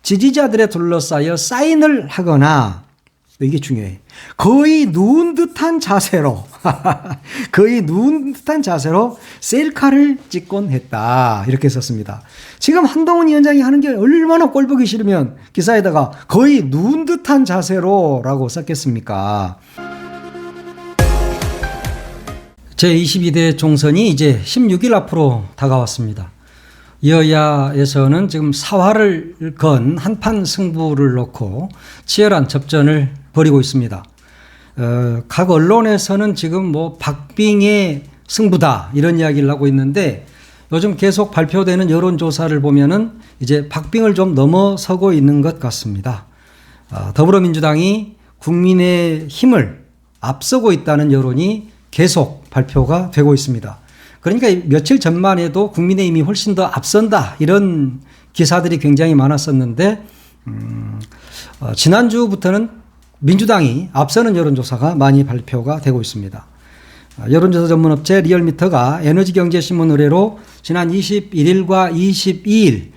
지지자들에 둘러싸여 사인을 하거나, 이게 중요해. 거의 누운 듯한 자세로 거의 누운 듯한 자세로 셀카를 찍곤 했다. 이렇게 썼습니다. 지금 한동훈 위원장이 하는 게 얼마나 꼴보기 싫으면 기사에다가 거의 누운 듯한 자세로 라고 썼겠습니까? 제22대 총선이 이제 16일 앞으로 다가왔습니다. 여야에서는 지금 사활을 건 한판 승부를 놓고 치열한 접전을 벌이고 있습니다. 각 언론에서는 지금 뭐 박빙의 승부다 이런 이야기를 하고 있는데 요즘 계속 발표되는 여론조사를 보면은 이제 박빙을 좀 넘어서고 있는 것 같습니다. 더불어민주당이 국민의힘을 앞서고 있다는 여론이 계속 발표가 되고 있습니다. 그러니까 며칠 전만 해도 국민의힘이 훨씬 더 앞선다 이런 기사들이 굉장히 많았었는데 지난주부터는 민주당이 앞서는 여론조사가 많이 발표가 되고 있습니다. 여론조사 전문업체 리얼미터가 에너지경제신문 의뢰로 지난 21일과 22일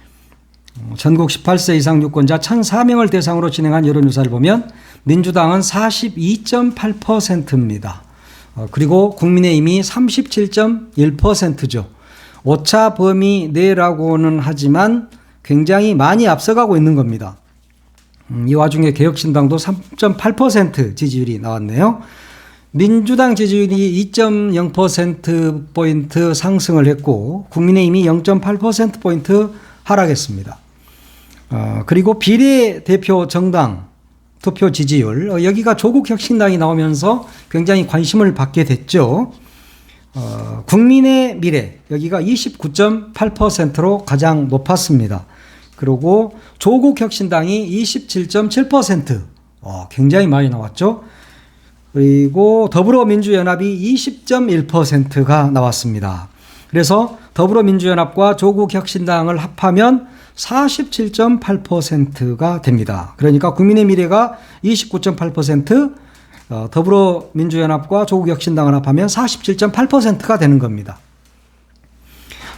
전국 18세 이상 유권자 1,004명을 대상으로 진행한 여론조사를 보면 민주당은 42.8%입니다. 그리고 국민의힘이 37.1%죠. 오차 범위 내라고는 하지만 굉장히 많이 앞서가고 있는 겁니다. 이 와중에 개혁신당도 3.8% 지지율이 나왔네요. 민주당 지지율이 2.0%포인트 상승을 했고 국민의힘이 0.8%포인트 하락했습니다. 그리고 비례대표 정당 투표 지지율, 여기가 조국혁신당이 나오면서 굉장히 관심을 받게 됐죠. 국민의 미래, 여기가 29.8%로 가장 높았습니다. 그리고 조국혁신당이 27.7%, 굉장히 많이 나왔죠. 그리고 더불어민주연합이 20.1%가 나왔습니다. 그래서 더불어민주연합과 조국혁신당을 합하면 47.8%가 됩니다. 그러니까 국민의 미래가 29.8%, 더불어민주연합과 조국혁신당을 합하면 47.8%가 되는 겁니다.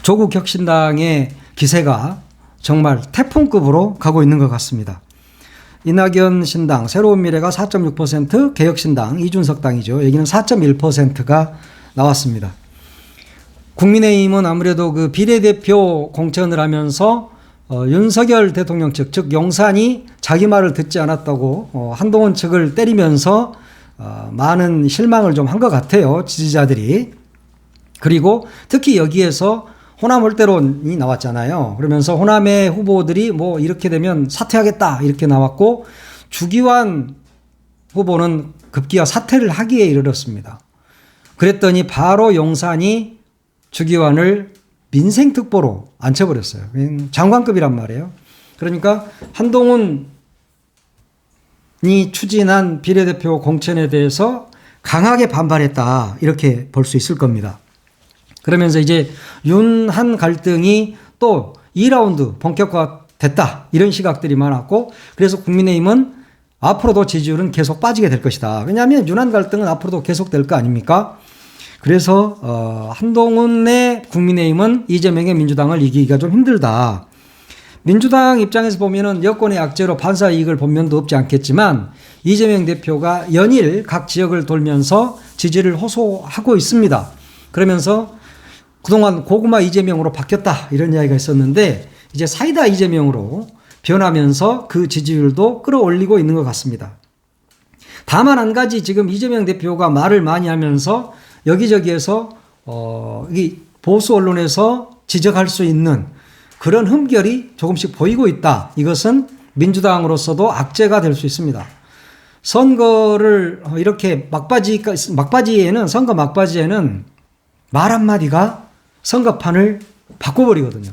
조국혁신당의 기세가 정말 태풍급으로 가고 있는 것 같습니다. 이낙연 신당, 새로운 미래가 4.6%, 개혁신당, 이준석 당이죠. 여기는 4.1%가 나왔습니다. 국민의힘은 아무래도 그 비례대표 공천을 하면서 윤석열 대통령 측, 즉 용산이 자기 말을 듣지 않았다고 한동훈 측을 때리면서 많은 실망을 좀 한 것 같아요. 지지자들이. 그리고 특히 여기에서 호남 올대론이 나왔잖아요. 그러면서 호남의 후보들이 뭐 이렇게 되면 사퇴하겠다 이렇게 나왔고 주기환 후보는 급기야 사퇴를 하기에 이르렀습니다. 그랬더니 바로 용산이 주기환을 민생특보로 앉혀버렸어요. 장관급이란 말이에요. 그러니까 한동훈이 추진한 비례대표 공천에 대해서 강하게 반발했다 이렇게 볼 수 있을 겁니다. 그러면서 이제 윤한 갈등이 또 2라운드 본격화됐다 이런 시각들이 많았고 그래서 국민의힘은 앞으로도 지지율은 계속 빠지게 될 것이다. 왜냐하면 윤한 갈등은 앞으로도 계속될 거 아닙니까? 그래서 한동훈의 국민의힘은 이재명의 민주당을 이기기가 좀 힘들다. 민주당 입장에서 보면은 여권의 악재로 반사 이익을 본 면도 없지 않겠지만 이재명 대표가 연일 각 지역을 돌면서 지지를 호소하고 있습니다. 그러면서 그동안 고구마 이재명으로 바뀌었다 이런 이야기가 있었는데 이제 사이다 이재명으로 변하면서 그 지지율도 끌어올리고 있는 것 같습니다. 다만 한 가지 지금 이재명 대표가 말을 많이 하면서 여기저기에서 이 보수 언론에서 지적할 수 있는 그런 흠결이 조금씩 보이고 있다. 이것은 민주당으로서도 악재가 될 수 있습니다. 선거를 이렇게 선거 막바지에는 말 한마디가 선거판을 바꿔버리거든요.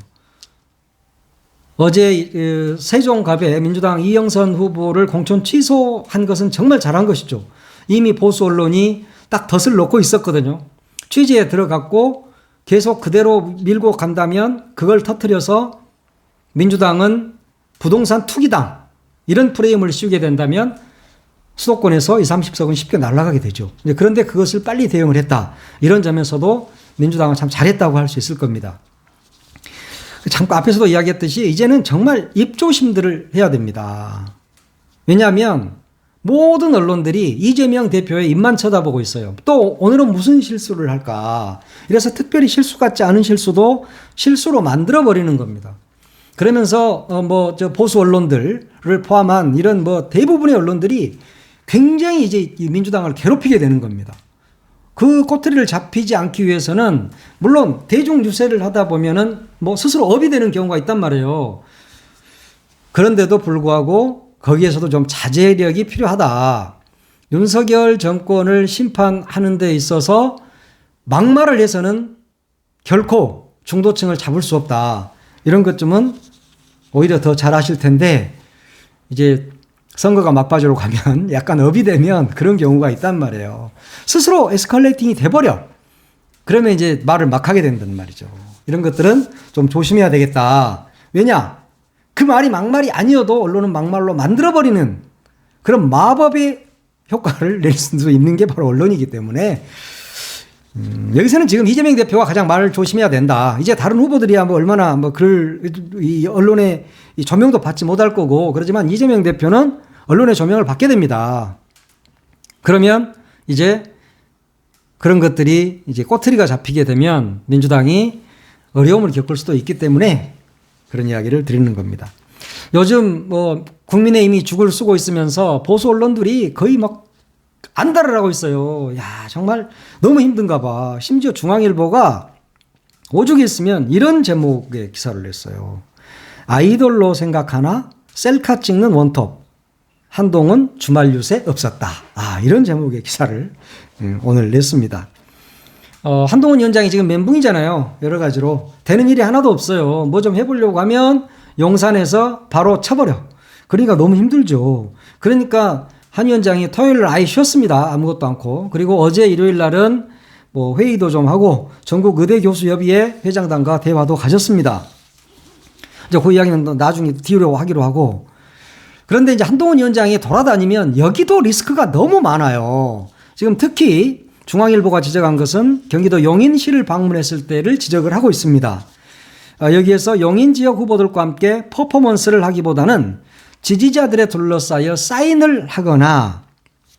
어제 세종갑에 민주당 이영선 후보를 공천 취소한 것은 정말 잘한 것이죠. 이미 보수 언론이 딱 덫을 놓고 있었거든요. 취재에 들어갔고 계속 그대로 밀고 간다면 그걸 터뜨려서 민주당은 부동산 투기당 이런 프레임을 씌우게 된다면 수도권에서 20, 30석은 쉽게 날아가게 되죠. 그런데 그것을 빨리 대응을 했다. 이런 점에서도 민주당은 참 잘했다고 할 수 있을 겁니다. 잠깐 앞에서도 이야기했듯이 이제는 정말 입조심들을 해야 됩니다. 왜냐하면 모든 언론들이 이재명 대표의 입만 쳐다보고 있어요. 또 오늘은 무슨 실수를 할까. 이래서 특별히 실수 같지 않은 실수도 실수로 만들어버리는 겁니다. 그러면서 보수 언론들을 포함한 이런 대부분의 언론들이 굉장히 이제 민주당을 괴롭히게 되는 겁니다. 그 꼬투리를 잡히지 않기 위해서는 물론 대중 유세를 하다 보면은 스스로 업이 되는 경우가 있단 말이에요. 그런데도 불구하고 거기에서도 좀 자제력이 필요하다. 윤석열 정권을 심판하는 데 있어서 막말을 해서는 결코 중도층을 잡을 수 없다. 이런 것쯤은 오히려 더 잘하실 텐데 이제 선거가 막바지로 가면 약간 업이 되면 그런 경우가 있단 말이에요. 스스로 에스컬레이팅이 돼버려. 그러면 이제 말을 막 하게 된단 말이죠. 이런 것들은 좀 조심해야 되겠다. 왜냐? 그 말이 막말이 아니어도 언론은 막말로 만들어버리는 그런 마법의 효과를 낼 수도 있는 게 바로 언론이기 때문에 여기서는 지금 이재명 대표가 가장 말을 조심해야 된다. 이제 다른 후보들이야 얼마나 이 언론의 이 조명도 받지 못할 거고 그러지만 이재명 대표는 언론의 조명을 받게 됩니다. 그러면 이제 그런 것들이 이제 꼬투리가 잡히게 되면 민주당이 어려움을 겪을 수도 있기 때문에 그런 이야기를 드리는 겁니다. 요즘 국민의힘이 죽을 쓰고 있으면서 보수 언론들이 거의 안달을 하고 있어요. 야, 정말 너무 힘든가 봐. 심지어 중앙일보가 오죽 했으면 이런 제목의 기사를 냈어요. 아이돌로 생각하나 셀카 찍는 원톱. 한동훈 주말 유세 없었다. 이런 제목의 기사를 오늘 냈습니다. 한동훈 위원장이 지금 멘붕이잖아요. 여러 가지로. 되는 일이 하나도 없어요. 뭐 좀 해보려고 하면 용산에서 바로 쳐버려. 그러니까 너무 힘들죠. 그러니까 한 위원장이 토요일 날 아예 쉬었습니다. 아무것도 않고. 그리고 어제 일요일 날은 회의도 좀 하고 전국 의대교수협의회 회장단과 대화도 가졌습니다. 이제 그 이야기는 나중에 뒤로 하기로 하고. 그런데 이제 한동훈 위원장이 돌아다니면 여기도 리스크가 너무 많아요. 지금 특히 중앙일보가 지적한 것은 경기도 용인시를 방문했을 때를 지적을 하고 있습니다. 여기에서 용인 지역 후보들과 함께 퍼포먼스를 하기보다는 지지자들에 둘러싸여 사인을 하거나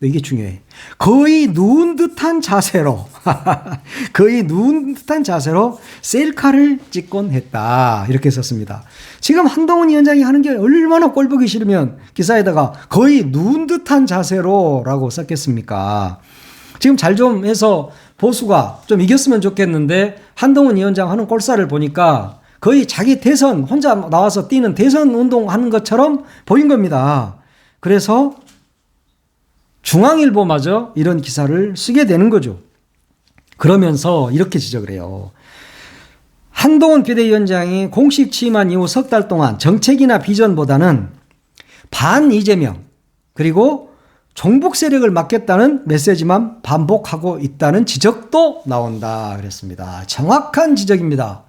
이게 중요해. 거의 누운 듯한 자세로 셀카를 찍곤 했다. 이렇게 썼습니다. 지금 한동훈 위원장이 하는 게 얼마나 꼴보기 싫으면 기사에다가 거의 누운 듯한 자세로라고 썼겠습니까? 지금 잘 좀 해서 보수가 좀 이겼으면 좋겠는데 한동훈 위원장 하는 꼴사를 보니까 거의 자기 대선 혼자 나와서 뛰는 대선 운동하는 것처럼 보인 겁니다. 그래서 중앙일보마저 이런 기사를 쓰게 되는 거죠. 그러면서 이렇게 지적을 해요. 한동훈 비대위원장이 공식 취임한 이후 석 달 동안 정책이나 비전보다는 반 이재명 그리고 종북 세력을 막겠다는 메시지만 반복하고 있다는 지적도 나온다 그랬습니다. 정확한 지적입니다.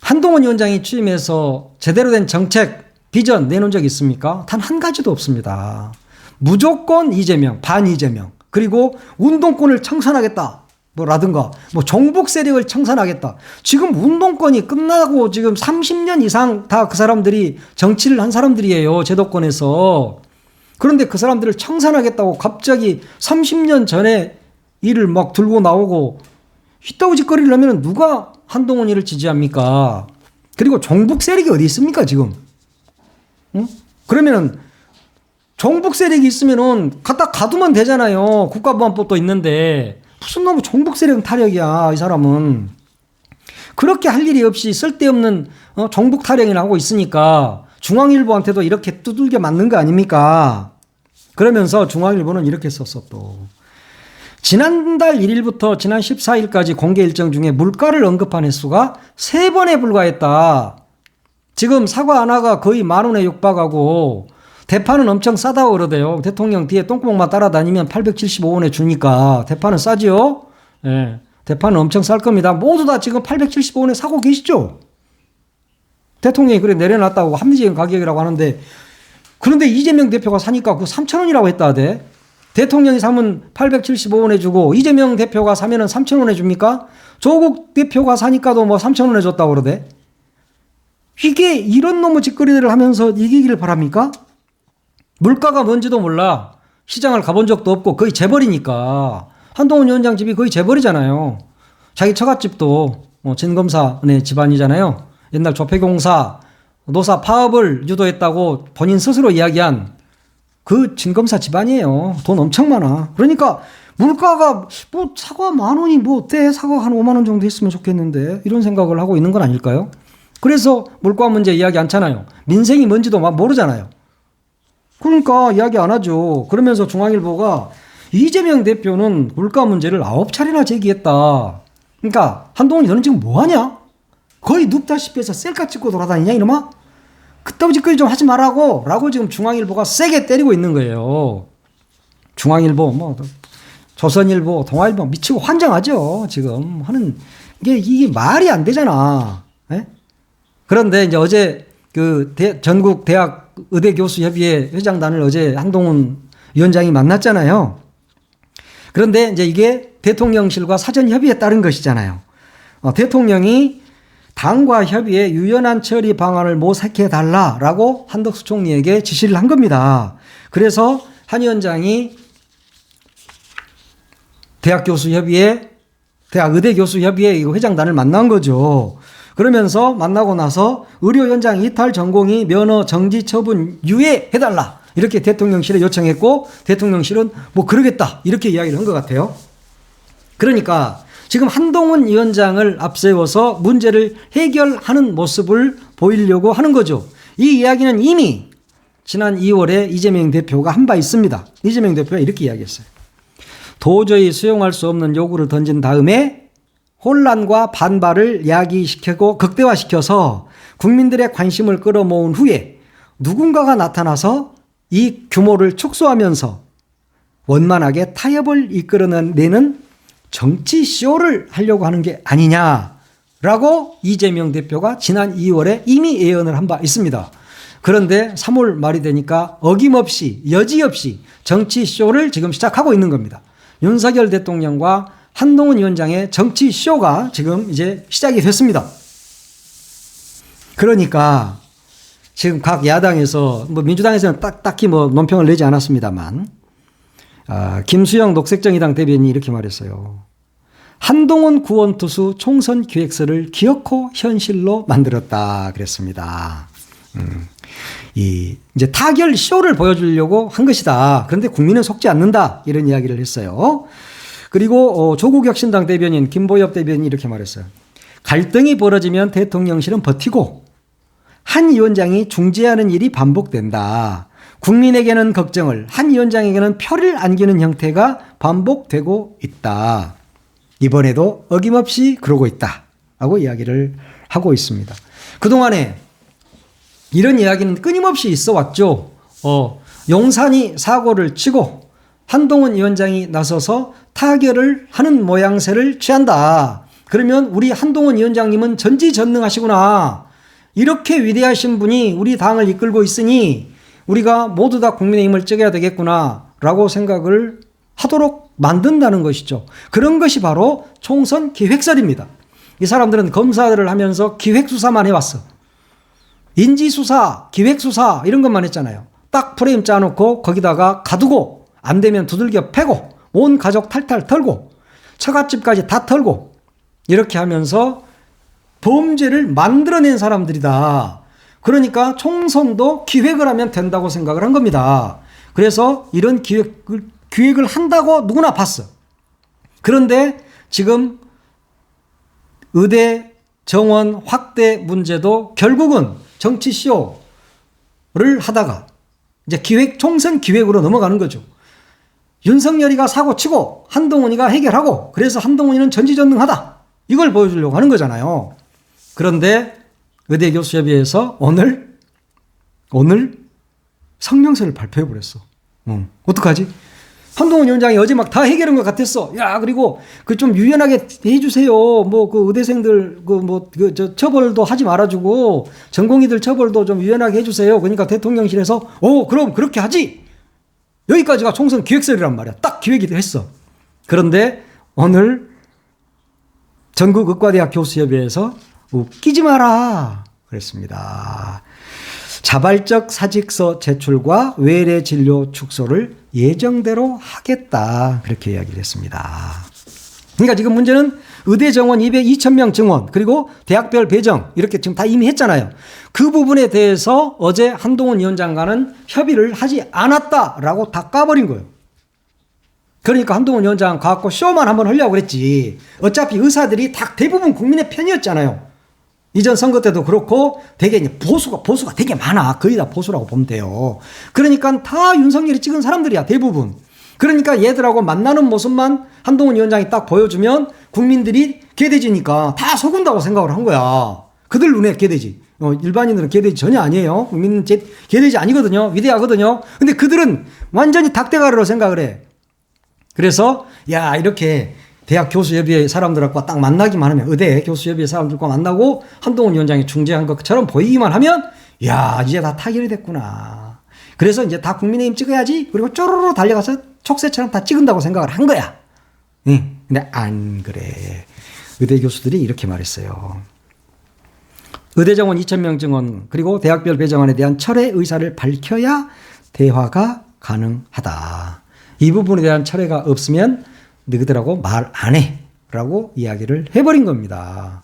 한동훈 위원장이 취임해서 제대로 된 정책, 비전 내놓은 적 있습니까? 단 한 가지도 없습니다. 무조건 이재명, 반 이재명, 그리고 운동권을 청산하겠다. 라든가, 종북 세력을 청산하겠다. 지금 운동권이 끝나고 지금 30년 이상 다 그 사람들이 정치를 한 사람들이에요. 제도권에서. 그런데 그 사람들을 청산하겠다고 갑자기 30년 전에 일을 들고 나오고 휘따고 짓거리를 하면 누가 한동훈이를 지지합니까? 그리고 종북 세력이 어디 있습니까, 지금? 응? 그러면은 종북 세력이 있으면은 갖다 가두면 되잖아요. 국가보안법도 있는데. 무슨 너무 종북 세력 타령이야, 이 사람은. 그렇게 할 일이 없이 쓸데없는 종북 타령이나 하고 있으니까 중앙일보한테도 이렇게 두들겨 맞는 거 아닙니까? 그러면서 중앙일보는 이렇게 썼어 또. 지난달 1일부터 지난 14일까지 공개 일정 중에 물가를 언급한 횟수가 3번에 불과했다. 지금 사과 하나가 거의 10,000원에 육박하고 대파는 엄청 싸다고 그러대요. 대통령 뒤에 똥구멍만 따라다니면 875원에 주니까 대파는 싸지요? 예. 대파는 엄청 쌀 겁니다. 모두 다 지금 875원에 사고 계시죠? 대통령이 그래 내려놨다고 합리적인 가격이라고 하는데 그런데 이재명 대표가 사니까 그 3,000원이라고 했다 하대. 대통령이 사면 875원에 주고 이재명 대표가 사면은 3,000원에 줍니까? 조국 대표가 사니까도 3,000원에 줬다고 그러대. 이게 이런 놈의 짓거리들을 하면서 이기기를 바랍니까? 물가가 뭔지도 몰라. 시장을 가본 적도 없고 거의 재벌이니까. 한동훈 위원장 집이 거의 재벌이잖아요. 자기 처갓집도 진검사네 집안이잖아요. 옛날 조폐공사 노사 파업을 유도했다고 본인 스스로 이야기한 그 진검사 집안이에요. 돈 엄청 많아. 그러니까 물가가 뭐 사과 10,000원이 뭐 어때? 사과 한 5만 원 정도 했으면 좋겠는데 이런 생각을 하고 있는 건 아닐까요? 그래서 물가 문제 이야기 않잖아요. 민생이 뭔지도 막 모르잖아요. 그러니까 이야기 안 하죠. 그러면서 중앙일보가 이재명 대표는 물가 문제를 9차례나 제기했다. 그러니까 한동훈이 너는 지금 뭐하냐? 거의 눕다시피 해서 셀카 찍고 돌아다니냐 이놈아? 그따위 짓거리 좀 하지 말라고 라고 지금 중앙일보가 세게 때리고 있는 거예요. 중앙일보 뭐 조선일보 동아일보 미치고 환장하죠. 지금 하는 이게 말이 안 되잖아. 에? 그런데 이제 어제 그 전국 대학 의대 교수 협의회 회장단을 어제 한동훈 위원장이 만났잖아요. 그런데 이제 이게 대통령실과 사전 협의에 따른 것이잖아요. 대통령이 당과 협의에 유연한 처리 방안을 모색해 달라라고 한덕수 총리에게 지시를 한 겁니다. 그래서 한 위원장이 대학 교수 협의회, 대학 의대 교수 협의회 회장단을 만난 거죠. 그러면서 만나고 나서 의료 현장 이탈 전공의 면허 정지 처분 유예해달라. 이렇게 대통령실에 요청했고 대통령실은 뭐 그러겠다. 이렇게 이야기를 한 것 같아요. 그러니까 지금 한동훈 위원장을 앞세워서 문제를 해결하는 모습을 보이려고 하는 거죠. 이 이야기는 이미 지난 2월에 이재명 대표가 한 바 있습니다. 이재명 대표가 이렇게 이야기했어요. 도저히 수용할 수 없는 요구를 던진 다음에 혼란과 반발을 야기시키고 극대화시켜서 국민들의 관심을 끌어모은 후에 누군가가 나타나서 이 규모를 축소하면서 원만하게 타협을 이끌어내는 정치쇼를 하려고 하는 게 아니냐라고 이재명 대표가 지난 2월에 이미 예언을 한 바 있습니다. 그런데 3월 말이 되니까 어김없이 여지없이 정치쇼를 지금 시작하고 있는 겁니다. 윤석열 대통령과 한동훈 위원장의 정치쇼가 지금 이제 시작이 됐습니다. 그러니까 지금 각 야당에서 뭐 민주당에서는 딱히 뭐 논평을 내지 않았습니다만 김수영 녹색정의당 대변인이 이렇게 말했어요. 한동훈 구원투수 총선 기획서를 기어코 현실로 만들었다 그랬습니다. 이제 타결 쇼를 보여주려고 한 것이다. 그런데 국민은 속지 않는다. 이런 이야기를 했어요. 그리고 조국혁신당 대변인 김보엽 대변인이 이렇게 말했어요. 갈등이 벌어지면 대통령실은 버티고 한 위원장이 중재하는 일이 반복된다. 국민에게는 걱정을, 한 위원장에게는 표를 안기는 형태가 반복되고 있다. 이번에도 어김없이 그러고 있다. 하고 이야기를 하고 있습니다. 그동안에 이런 이야기는 끊임없이 있어 왔죠. 용산이 사고를 치고 한동훈 위원장이 나서서 타결을 하는 모양새를 취한다. 그러면 우리 한동훈 위원장님은 전지전능하시구나. 이렇게 위대하신 분이 우리 당을 이끌고 있으니 우리가 모두 다 국민의힘을 찍어야 되겠구나 라고 생각을 하도록 만든다는 것이죠. 그런 것이 바로 총선 기획설입니다. 이 사람들은 검사들을 하면서 기획수사만 해왔어. 인지수사, 기획수사 이런 것만 했잖아요. 딱 프레임 짜놓고 거기다가 가두고 안 되면 두들겨 패고 온 가족 탈탈 털고 처갓집까지 다 털고 이렇게 하면서 범죄를 만들어낸 사람들이다. 그러니까 총선도 기획을 하면 된다고 생각을 한 겁니다. 그래서 이런 기획을 한다고 누구나 봤어. 그런데 지금 의대 정원 확대 문제도 결국은 정치쇼를 하다가 이제 총선 기획으로 넘어가는 거죠. 윤석열이가 사고 치고 한동훈이가 해결하고 그래서 한동훈이는 전지전능하다. 이걸 보여주려고 하는 거잖아요. 그런데 의대교수협의회에서 오늘 성명서를 발표해버렸어. 어떡하지? 한동훈 위원장이 어제 막 다 해결한 것 같았어. 야, 그리고 그 좀 유연하게 해주세요. 뭐 그 의대생들 저 처벌도 하지 말아주고 전공의들 처벌도 좀 유연하게 해주세요. 그러니까 대통령실에서 그럼 그렇게 하지. 여기까지가 총선 기획설이란 말이야. 딱 기획이 했어. 그런데 오늘 전국의과대학 교수협의회에서 웃기지 마라. 그랬습니다. 자발적 사직서 제출과 외래 진료 축소를 예정대로 하겠다. 그렇게 이야기를 했습니다. 그러니까 지금 문제는 의대 정원 2,000명 증원 그리고 대학별 배정 이렇게 지금 다 이미 했잖아요. 그 부분에 대해서 어제 한동훈 위원장과는 협의를 하지 않았다라고 다 까버린 거예요. 그러니까 한동훈 위원장 가갖고 쇼만 한번 하려고 그랬지. 어차피 의사들이 다 대부분 국민의 편이었잖아요. 이전 선거 때도 그렇고 되게 이제 보수가 되게 많아. 거의 다 보수라고 보면 돼요. 그러니까 다 윤석열이 찍은 사람들이야 대부분. 그러니까 얘들하고 만나는 모습만 한동훈 위원장이 딱 보여주면 국민들이 개돼지니까 다 속은다고 생각을 한 거야. 그들 눈에 개돼지. 일반인들은 개돼지 전혀 아니에요. 국민은 개돼지 아니거든요. 위대하거든요. 근데 그들은 완전히 닭대가리로 생각을 해. 그래서 야 이렇게 대학 교수협의회 사람들하고 딱 만나기만 하면 의대 교수협의회 사람들과 만나고 한동훈 위원장이 중재한 것처럼 보이기만 하면 야 이제 다 타결이 됐구나. 그래서 이제 다 국민의힘 찍어야지. 그리고 쪼르르 달려가서 촉새처럼 다 찍은다고 생각을 한 거야. 근데 안 그래. 의대 교수들이 이렇게 말했어요. 의대 정원 2,000명 증원 그리고 대학별 배정안에 대한 철회 의사를 밝혀야 대화가 가능하다. 이 부분에 대한 철회가 없으면 너희들하고 말 안 해. 라고 이야기를 해버린 겁니다.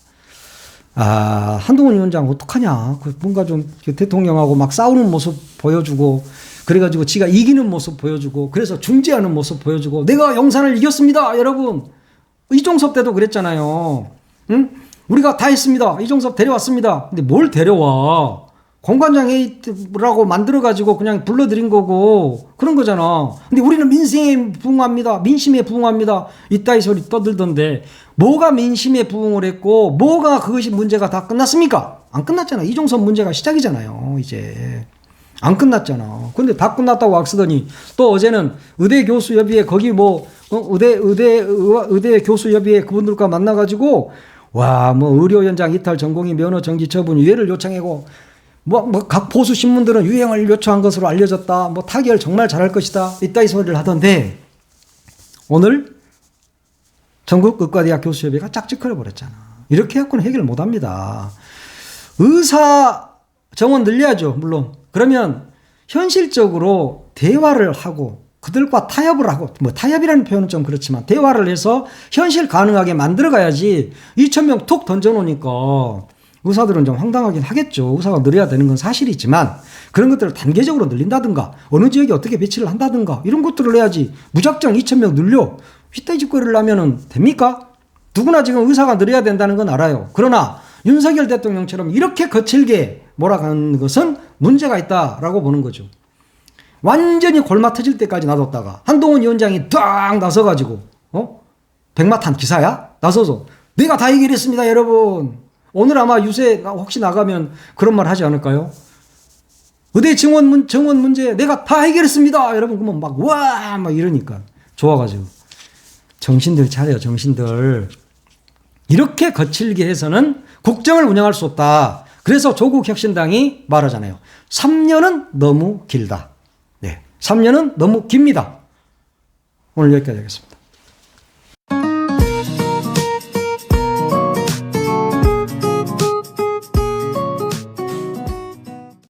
한동훈 위원장 어떡하냐. 뭔가 좀 대통령하고 막 싸우는 모습 보여주고 그래가지고 지가 이기는 모습 보여주고 그래서 중재하는 모습 보여주고 내가 영산을 이겼습니다. 여러분. 이종섭 때도 그랬잖아요. 응? 우리가 다 했습니다. 이종섭 데려왔습니다. 근데 뭘 데려와. 공관장 회의라고 만들어가지고 그냥 불러들인 거고 그런 거잖아. 근데 우리는 민심에 부응합니다. 민심에 부응합니다. 이따위 소리 떠들던데 뭐가 민심에 부응을 했고 뭐가 그것이 문제가 다 끝났습니까? 안 끝났잖아. 이종섭 문제가 시작이잖아요. 이제 안 끝났잖아. 근데 다 끝났다고 악쓰더니 또 어제는 의대 교수협의회 거기 의대 교수협의회 그분들과 만나가지고 와 뭐 의료 현장 이탈 전공의 면허 정지 처분 유예를 요청하고 각 보수 신문들은 유행을 요청한 것으로 알려졌다. 타결 정말 잘할 것이다. 이따위 소리를 하던데 오늘 전국 의과대학 교수협의회가 짝짓거려 버렸잖아. 이렇게 해갖고는 해결 못합니다. 의사 정원 늘려야죠. 물론. 그러면 현실적으로 대화를 하고 그들과 타협을 하고 타협이라는 표현은 좀 그렇지만 대화를 해서 현실 가능하게 만들어 가야지 2,000명 툭 던져놓으니까 의사들은 좀 황당하긴 하겠죠. 의사가 늘려야 되는 건 사실이지만 그런 것들을 단계적으로 늘린다든가 어느 지역에 어떻게 배치를 한다든가 이런 것들을 해야지 무작정 2,000명 늘려 휘떼 짓거리를 하면 됩니까? 누구나 지금 의사가 늘려야 된다는 건 알아요. 그러나 윤석열 대통령처럼 이렇게 거칠게 몰아가는 것은 문제가 있다라고 보는 거죠. 완전히 골마 터질 때까지 놔뒀다가 한동훈 위원장이 딱 나서가지고 백마탄 기사야? 나서서 내가 다 해결했습니다 여러분. 오늘 아마 유세 혹시 나가면 그런 말 하지 않을까요? 의대 정원 문제 내가 다 해결했습니다 여러분. 그러면 막 이러니까 좋아가지고 정신들 차려. 정신들. 이렇게 거칠게 해서는 국정을 운영할 수 없다. 그래서 조국혁신당이 말하잖아요. 3년은 너무 길다. 3년은 너무 깁니다. 오늘 여기까지 하겠습니다.